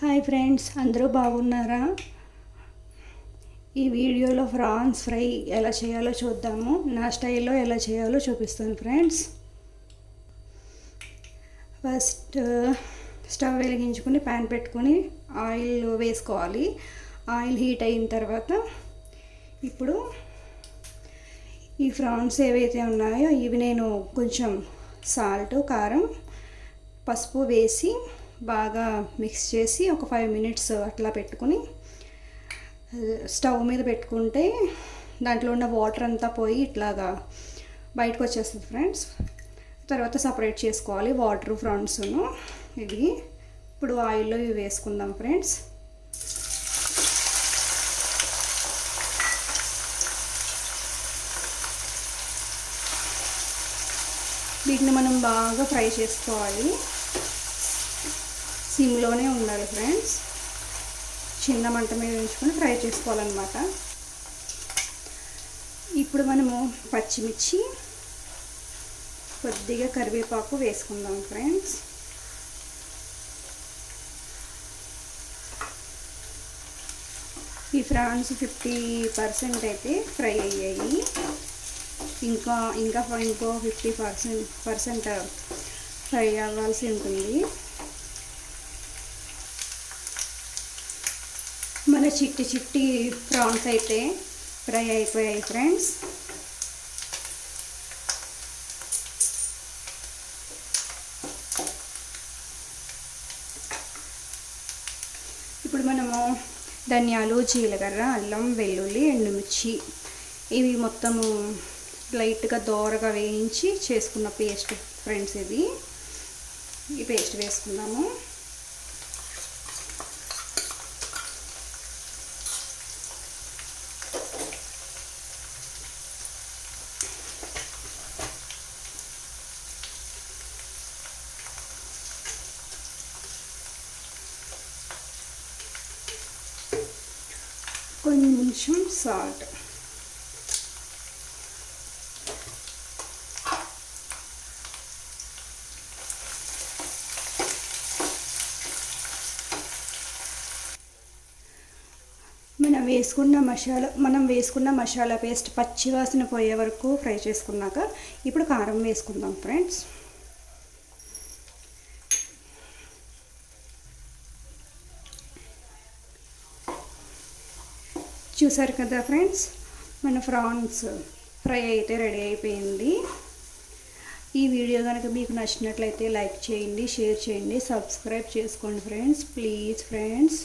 Hi friends, అందరూ బాగున్నారా? ఈ వీడియోలో ఫ్రాన్స్ ఫ్రై ఎలా చేయాలో చూద్దాము. నా స్టైల్లో ఎలా చేయాలో చూపిస్తాను ఫ్రెండ్స్. ఫస్ట్ స్టవ్ వెలిగించుకొని ప్యాన్ పెట్టుకొని ఆయిల్ వేసుకోవాలి. ఆయిల్ హీట్ అయిన తర్వాత ఇప్పుడు ఈ ఫ్రాన్స్ ఏవైతే ఉన్నాయో ఇవి నేను కొంచెం సాల్ట్, కారం, పసుపు వేసి బాగా మిక్స్ చేసి ఒక 5 మినిట్స్ అట్లా పెట్టుకుని స్టవ్ మీద పెట్టుకుంటే దాంట్లో ఉన్న వాటర్ అంతా పోయి ఇట్లాగా బయటకు వచ్చేస్తుంది ఫ్రెండ్స్. తర్వాత సపరేట్ చేసుకోవాలి వాటర్ ఫ్రాన్స్ను. ఇది ఇప్పుడు ఆయిల్లో ఇవి వేసుకుందాం ఫ్రెండ్స్. వీటిని మనం బాగా ఫ్రై చేసుకోవాలి. సిమ్లోనే ఉండాలి ఫ్రెండ్స్. చిన్న మంట మీద ఉంచుకొని ఫ్రై చేసుకోవాలన్నమాట. ఇప్పుడు మనము పచ్చిమిర్చి, కొద్దిగా కరివేపాకు వేసుకుందాం ఫ్రెండ్స్. ఈ ఫ్రాన్స్ 50% అయితే ఫ్రై అయ్యాయి. ఇంకో 50% ఫ్రై అవ్వాల్సి ఉంటుంది. మన చిట్టి ప్రాన్స్ అయితే ఫ్రై అయిపోయాయి ఫ్రెండ్స్. ఇప్పుడు మనము ధనియాలు, జీలకర్ర, అల్లం, వెల్లుల్లి, ఎండుమిర్చి ఇవి మొత్తము లైట్గా దోరగా వేయించి చేసుకున్న పేస్ట్ ఫ్రెండ్స్. ఈ పేస్ట్ వేసుకుందాము. కొంచెం సాల్ట్, మనం వేసుకున్న మసాలా పేస్ట్ పచ్చివాసన పోయే వరకు ఫ్రై చేసుకున్నాక ఇప్పుడు కారం వేసుకుందాం ఫ్రెండ్స్. చూసారు కదా ఫ్రెండ్స్, మన ఫ్రాన్స్ ఫ్రై అయితే రెడీ అయిపోయింది. ఈ వీడియో కనుక మీకు నచ్చినట్లయితే లైక్ చేయండి, షేర్ చేయండి, సబ్స్క్రైబ్ చేసుకోండి ఫ్రెండ్స్. Please friends.